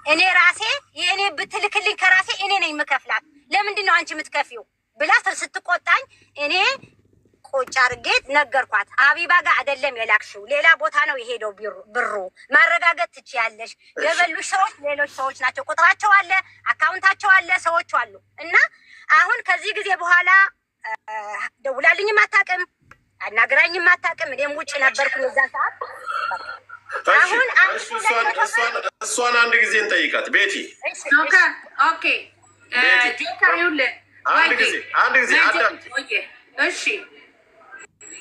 እኔ ራሴ የእኔ ብትልክልኝ ከራሴ እኔ ነኝ የምከፍላት። ለምንድን ነው አንቺ የምትከፊው ብላ ስትቆጣኝ እኔ ቁጭ አድርጌ ነገርኳት። ሀቢባ ጋር አይደለም የላክሽው ሌላ ቦታ ነው የሄደው ብሩ። ማረጋገጥ ትችያለሽ። የበሉሽ ሰዎች ሌሎች ሰዎች ናቸው። ቁጥራቸው አለ፣ አካውንታቸው አለ፣ ሰዎቹ አሉ። እና አሁን ከዚህ ጊዜ በኋላ ደውላልኝም አታውቅም፣ አናግራኝም አታውቅም። እኔም ውጭ ነበርኩኝ እዛ ሰዓት። አሁን እሷን አንድ ጊዜ እንጠይቃት ቤቲ። ኦኬ አንድ ጊዜ አዳምጪ። እሺ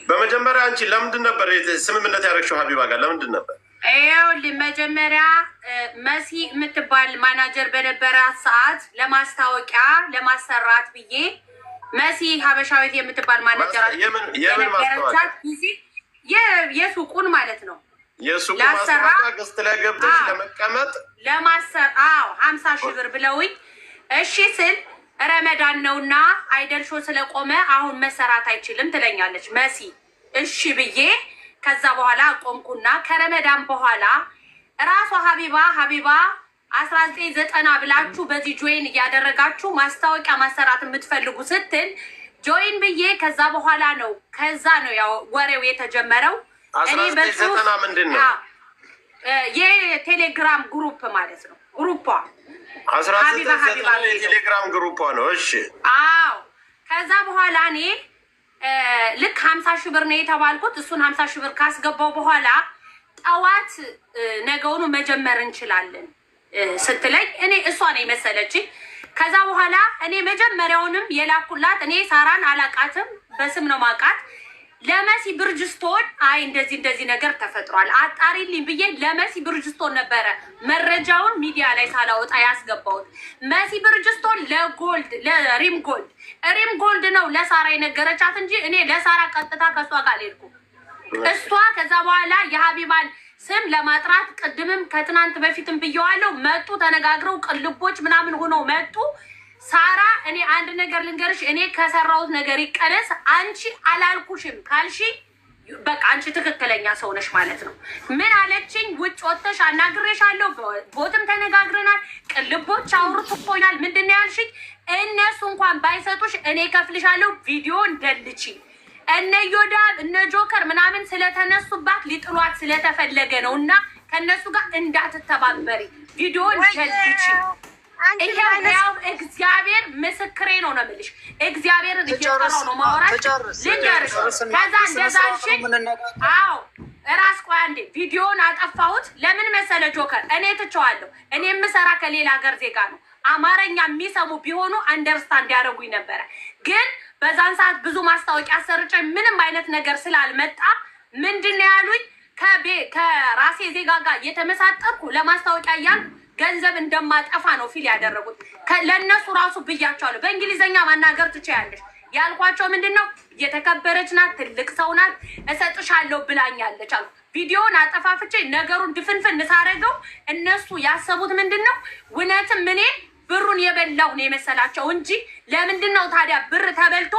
በመጀመሪያ አንቺ ለምንድን ነበር ስምምነት ያደረግሽው ሀቢባ ጋር? ለምንድን ነበር? ይኸውልህ መጀመሪያ መሲ የምትባል ማናጀር በነበራት ሰዓት ለማስታወቂያ ለማሰራት ብዬ መሲ ሀበሻዊት የምትባል ማናጀር የምን ማስታወቂያ? የሱቁን ማለት ነው። የሱቁ ማስታወቂያ ገዝት ላይ ገብተሽ ለመቀመጥ ለማሰር 50 ሺህ ብር ብለውኝ እሺ ስል ረመዳን ነውና አይደል ሾ ስለቆመ አሁን መሰራት አይችልም ትለኛለች መሲ። እሺ ብዬ ከዛ በኋላ ቆምኩና ከረመዳን በኋላ እራሷ ሀቢባ 1990 ብላችሁ በዚህ ጆይን እያደረጋችሁ ማስታወቂያ ማሰራት የምትፈልጉ ስትል ጆይን ብዬ ከዛ በኋላ ነው ያው ወሬው የተጀመረው። 1990 ምንድን ነው? የቴሌግራም ግሩፕ ማለት ነው። ግሩፓ 1990 የቴሌግራም ግሩፓ ነው። እሺ አዎ። ከዛ በኋላ እኔ ልክ 50 ሺህ ብር ነው የተባልኩት። እሱን 50 ሺህ ብር ካስገባው በኋላ ጠዋት ነገውኑ መጀመር እንችላለን ስትለኝ እኔ እሷ ነው የመሰለችኝ። ከዛ በኋላ እኔ መጀመሪያውንም የላኩላት እኔ ሳራን አላቃትም፣ በስም ነው ማቃት። ለመሲ ብርጅስቶን አይ እንደዚህ ነገር ተፈጥሯል አጣሪልኝ ብዬ ለመሲ ብርጅስቶን ነበረ መረጃውን ሚዲያ ላይ ሳላወጣ ያስገባሁት። መሲ ብርጅስቶን ለሪም ጎልድ ነው ለሳራ የነገረቻት እንጂ እኔ ለሳራ ቀጥታ ከሷ ጋር አልሄድኩም። እሷ ከዛ በኋላ የሀቢባን ስም ለማጥራት ቅድምም ከትናንት በፊትም ብየዋለሁ። መጡ ተነጋግረው ቅልቦች ምናምን ሆነው መጡ። ሳራ እኔ አንድ ነገር ልንገርሽ፣ እኔ ከሰራሁት ነገር ይቀነስ። አንቺ አላልኩሽም ካልሺ በቃ አንቺ ትክክለኛ ሰው ነሽ ማለት ነው። ምን አለችኝ? ውጭ ወጥተሽ አናግሬሻለሁ፣ ቦትም ተነጋግረናል፣ ቅልቦች አውርቶኛል። ምንድን ነው ያልሽኝ? እነሱ እንኳን ባይሰጡሽ እኔ ከፍልሻለሁ፣ ቪዲዮ እንደልቺ እነ ዮዳብ እነ ጆከር ምናምን ስለተነሱባት ሊጥሏት ስለተፈለገ ነው እና ከእነሱ ጋር እንዳትተባበሪ ቪዲዮ እንደልቺ። ይሄው እግዚአብሔር ምስክሬ ነው ነው የምልሽ። እግዚአብሔርን እየጠራው ነው ማውራት ልንገርሽ። ከዛ እንደዛልሽኝ አዎ እራስ ቆይ አንዴ ቪዲዮን አጠፋሁት። ለምን መሰለ ጆከር እኔ ትቼዋለሁ። እኔ የምሰራ ከሌላ ሀገር ዜጋ ነው። አማርኛ የሚሰሙ ቢሆኑ አንደርስታንድ ያደርጉኝ ነበረ። ግን በዛን ሰዓት ብዙ ማስታወቂያ አሰርጬ ምንም አይነት ነገር ስላልመጣ ምንድን ነው ያሉኝ? ከራሴ ዜጋ ጋር የተመሳጠርኩ ለማስታወቂያ እያልኩ ገንዘብ እንደማጠፋ ነው ፊል ያደረጉት። ለእነሱ ራሱ ብያቸዋለሁ። በእንግሊዝኛ ማናገር ትችያለሽ ያልኳቸው ምንድን ነው የተከበረች ናት፣ ትልቅ ሰው ናት፣ እሰጥሻለሁ ብላኛለች አሉ። ቪዲዮን አጠፋፍቼ ነገሩን ድፍንፍን ሳረገው እነሱ ያሰቡት ምንድን ነው እውነትም እኔ ብሩን የበላሁ ነው የመሰላቸው እንጂ ለምንድን ነው ታዲያ ብር ተበልቶ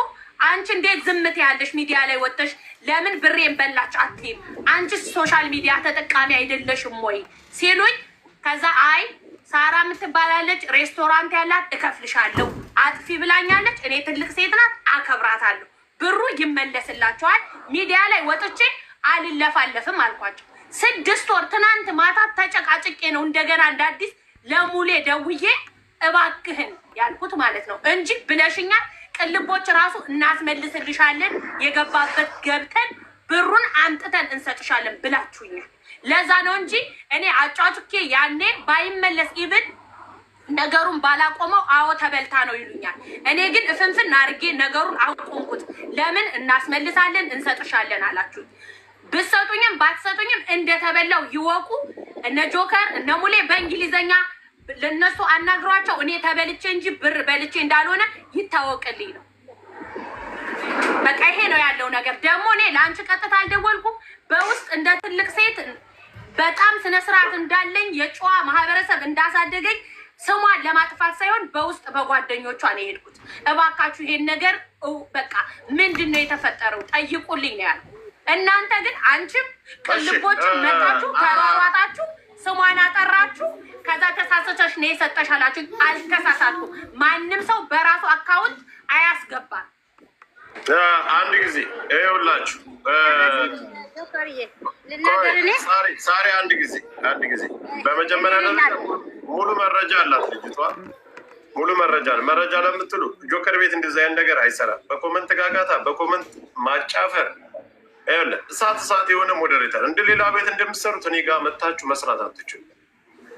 አንቺ እንዴት ዝምት ያለሽ ሚዲያ ላይ ወጥተሽ ለምን ብሬን በላች አትይም? አንቺ ሶሻል ሚዲያ ተጠቃሚ አይደለሽም ወይ ሲሉኝ ከዛ አይ ሳራ የምትባላለች ሬስቶራንት ያላት እከፍልሻለሁ አጥፊ ብላኛለች። እኔ ትልቅ ሴት ናት አከብራታለሁ፣ ብሩ ይመለስላቸዋል። ሚዲያ ላይ ወጥቼ አልለፋለፍም አልኳቸው። 6 ወር ትናንት ማታ ተጨቃጭቄ ነው እንደገና እንዳዲስ ለሙሌ ደውዬ እባክህን ያልኩት ማለት ነው እንጂ ብለሽኛል፣ ቅልቦች ራሱ እናስመልስልሻለን፣ የገባበት ገብተን ብሩን አምጥተን እንሰጥሻለን ብላችሁኛል። ለዛ ነው እንጂ እኔ አጫጭቄ ያኔ ባይመለስ ኢቭን ነገሩን ባላቆመው አዎ ተበልታ ነው ይሉኛል። እኔ ግን እፍንፍን አድርጌ ነገሩን አቆምኩት። ለምን እናስመልሳለን እንሰጥሻለን አላችሁ። ብትሰጡኝም ባትሰጡኝም እንደተበላው ይወቁ። እነ ጆከር እነ ሙሌ በእንግሊዘኛ ለነሱ አናግሯቸው። እኔ ተበልቼ እንጂ ብር በልቼ እንዳልሆነ ይታወቅልኝ ነው። በቃ ይሄ ነው ያለው ነገር። ደግሞ እኔ ለአንቺ ቀጥታ አልደወልኩም። በውስጥ እንደ ትልቅ ሴት በጣም ስነስርዓት እንዳለኝ የጨዋ ማህበረሰብ እንዳሳደገኝ ስሟን ለማጥፋት ሳይሆን በውስጥ በጓደኞቿ ነው የሄድኩት። እባካችሁ ይሄን ነገር በቃ ምንድን ነው የተፈጠረው ጠይቁልኝ ነው ያልኩት። እናንተ ግን አንቺም ቅልቦችን መጣችሁ ተሯሯጣችሁ ስሟን አጠራችሁ። ከዛ ተሳሰተሽ ነው የሰጠሽ አላችሁ። አልተሳሳትኩም። ማንም ሰው በራሱ አካውንት አያስገባም። አንድ ጊዜ ይኸውላችሁ ሳሪ አንድ ጊዜ በመጀመሪያ ሙሉ መረጃ አላት ልጅቷ። ሙሉ መረጃ ለምትሉ ጆከር ቤት እንደዚህ አይነት ነገር አይሰራም። በኮመንት ጋጋታ፣ በኮመንት ማጫፈር ይኸውልህ እሳት የሆነ ሞዴሬተር እንደ ሌላ ቤት እንደምትሰሩት እኔ ጋር መታችሁ መስራት አትችሉ።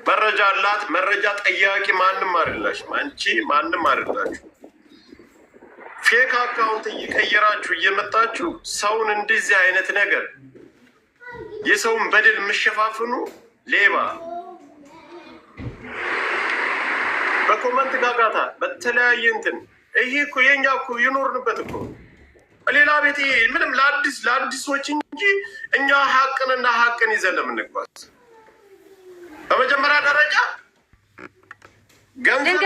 መረጃ አላት። መረጃ ጠያቂ ማንም አይደላችሁም። አንቺ ማንም አይደላችሁ። ፌክ አካውንት እየቀየራችሁ እየመጣችሁ ሰውን እንደዚህ አይነት ነገር የሰውን በደል የምሸፋፍኑ ሌባ፣ በኮመንት ጋጋታ፣ በተለያየ እንትን ይሄ እኮ የኛ እኮ ይኖርንበት እኮ ሌላ ቤት ምንም ለአዲሶች እንጂ እኛ ሀቅን ይዘን ለምንጓዝ በመጀመሪያ ደረጃ ገንዘብ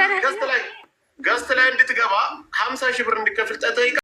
ገዝት ላይ እንድትገባ 50 ሺህ ብር እንዲከፍል ጠይቃ